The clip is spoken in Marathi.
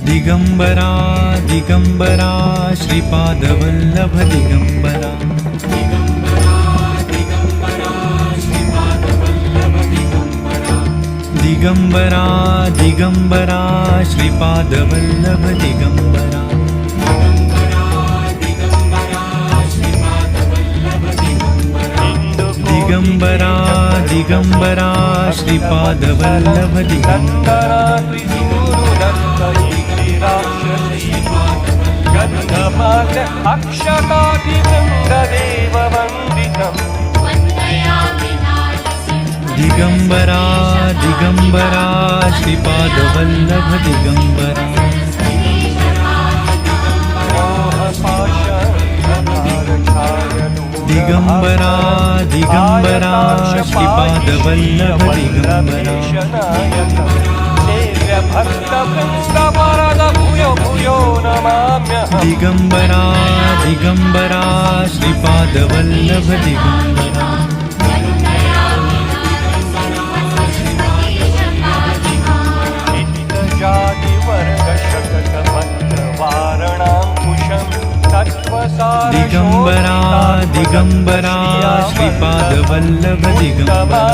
दिगंबरा दिगंबरा श्रीपादवल्लभ दिगंबरा दिगंबरा दिगंबरा श्रीपादवल्लभ दिगंबरा दिगंबरा दिगंबरा श्रीपादवल्लभ दिगंबरा दिगंबरा दिगंबरा श्रीपादवल्लभ दिगंबरा दिगंबरा दिगंबरा श्रीपादवल्लभ दिगंबरा दिगंबरा दिगंबरा श्रीपादवल्लभ दिगंबरा दिगंबरा दिगंबरा श्रीपादवल्लभ दिगंबरा